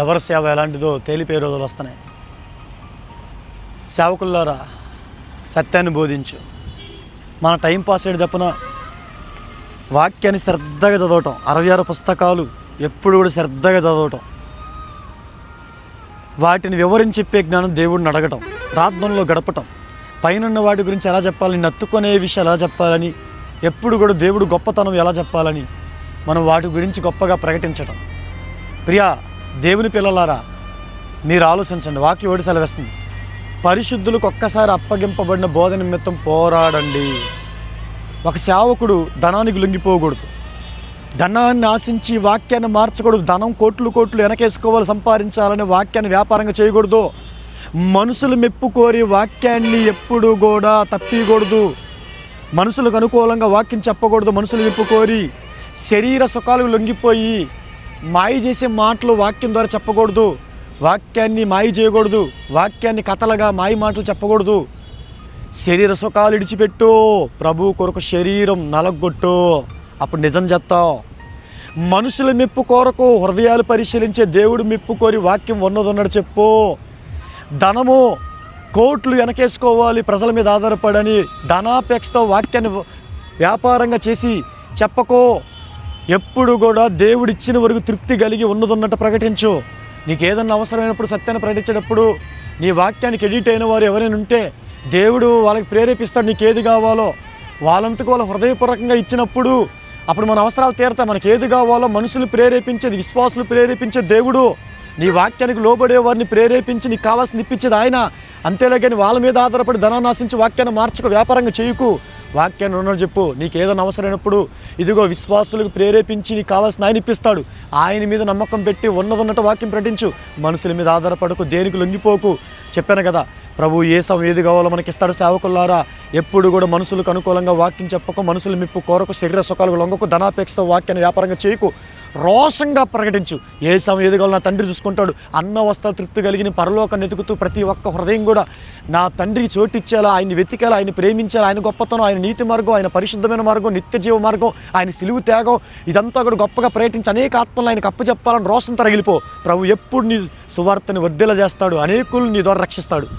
ఎవరి సేవ ఎలాంటిదో తేలిపోయే రోజులు వస్తున్నాయి. సేవకుల్లారా, సత్యాన్ని బోధించు. మన టైంపాస్ ఏంటి చెప్పిన వాక్యాన్ని శ్రద్ధగా చదవటం, 66 పుస్తకాలు ఎప్పుడు కూడా శ్రద్ధగా చదవటం, వాటిని వివరించి చెప్పే జ్ఞానం దేవుడిని అడగటం, ప్రార్థనలో గడపటం, పైనున్న వాటి గురించి ఎలా చెప్పాలని, నత్తుకునే విషయాలు ఎలా చెప్పాలని, ఎప్పుడు కూడా దేవుడు గొప్పతనం ఎలా చెప్పాలని మనం వాటి గురించి గొప్పగా ప్రకటించటం. ప్రియా దేవుని పిల్లలారా, మీరు ఆలోచించండి. వాక్యం ఓడి సెలవిస్తుంది, పరిశుద్ధులకు ఒక్కసారి అప్పగింపబడిన బోధ నిమిత్తం పోరాడండి. ఒక సేవకుడు ధనానికి లొంగిపోకూడదు, ధనాన్ని ఆశించి వాక్యాన్ని మార్చకూడదు, ధనం కోట్లు వెనకేసుకోవాలి, సంపాదించాలని వాక్యాన్ని వ్యాపారంగా చేయకూడదు. మనుషులు మెప్పు కోరి వాక్యాన్ని ఎప్పుడు కూడా తప్పికూడదు. మనుషులకు అనుకూలంగా వాక్యం చెప్పకూడదు. మనుషులు మెప్పు కోరి శరీర సుఖాలకు లొంగిపోయి మాయ చేసే మాటలు వాక్యం ద్వారా చెప్పకూడదు. వాక్యాన్ని మాయ చేయకూడదు. వాక్యాన్ని కథలుగా మాయ మాటలు చెప్పకూడదు. శరీర సుఖాలు ఇడిచిపెట్టు, ప్రభు కొరకు శరీరం నలగొట్టు, అప్పుడు నిజం చెప్తావు. మనుషుల మెప్పు కోరకు హృదయాలు పరిశీలించే దేవుడు మెప్పు కోరి వాక్యం ఉన్నదన్నాడు చెప్పు. ధనము కోట్లు వెనకేసుకోవాలి ప్రజల మీద ఆధారపడని ధనాపేక్షతో వాక్యాన్ని వ్యాపారంగా చేసి చెప్పకో. ఎప్పుడు కూడా దేవుడిచ్చిన వరకు తృప్తి కలిగి ఉన్నదన్నట్టు ప్రకటించు. నీకు ఏదన్నా అవసరమైనప్పుడు సత్యాన్ని ప్రకటించేటప్పుడు నీ వాక్యానికి ఎడిట్ అయిన వారు ఎవరైనా ఉంటే దేవుడు వాళ్ళకి ప్రేరేపిస్తాడు. నీకు ఏది కావాలో వాళ్ళంతకు వాళ్ళ హృదయపూర్వకంగా ఇచ్చినప్పుడు అప్పుడు మన అవసరాలు తీరుతాయి. మనకి ఏది కావాలో మనుషులు ప్రేరేపించేది, విశ్వాసులు ప్రేరేపించే దేవుడు. నీ వాక్యానికి లోబడే వారిని ప్రేరేపించి నీకు కావాల్సింది ఇప్పించేది ఆయన. అంతేలాగని వాళ్ళ మీద ఆధారపడి ధనాన్ని ఆశించి వాక్యాన్ని మార్చుకు, వ్యాపారంగా చేయకు. వాక్యాన్ని ఉన్నది చెప్పు. నీకు ఏదైనా అవసరమైనప్పుడు ఇదిగో విశ్వాసులకు ప్రేరేపించి నీకు కావాల్సిన ఆయన ఇప్పిస్తాడు. ఆయన మీద నమ్మకం పెట్టి ఉన్నదన్నట్టు వాక్యం ప్రకటించు. మనుషుల మీద ఆధారపడకు, దేనికి లొంగిపోకు. చెప్పాను కదా, ప్రభు ఏ సమయం ఏది కావాలో మనకిస్తాడు. సేవకులారా, ఎప్పుడు కూడా మనుషులకు అనుకూలంగా వాక్యం చెప్పకు, మనుషుల మెప్పు కోరకు శరీర సుఖాలకు లొంగకు, ధనాపేక్షతో వాక్యాన్ని వ్యాపారంగా చేయకు. రోషంగా ప్రకటించు. ఏ సమయం ఏది కావాలో నా తండ్రి చూసుకుంటాడు. అన్న వస్త్ర తృప్తి కలిగిన పరలోకాన్ని ఎదుగుతూ ప్రతి ఒక్క హృదయం కూడా నా తండ్రికి చోటిచ్చేలా, ఆయన్ని వెతికేలా, ఆయన ప్రేమించాలా, ఆయన గొప్పతనం, ఆయన నీతి మార్గం, ఆయన పరిశుద్ధమైన మార్గం, నిత్య జీవ మార్గం, ఆయన సిలువు త్యాగం, ఇదంతా కూడా గొప్పగా ప్రకటించి అనేక ఆత్మలు ఆయనకు అప్పచెప్పాలని రోషంతో రగిలిపో. ప్రభు ఎప్పుడు నీ సువార్తని వర్ధిల్ల చేస్తాడు, అనేకులు నీ ద్వారా రక్షిస్తాడు.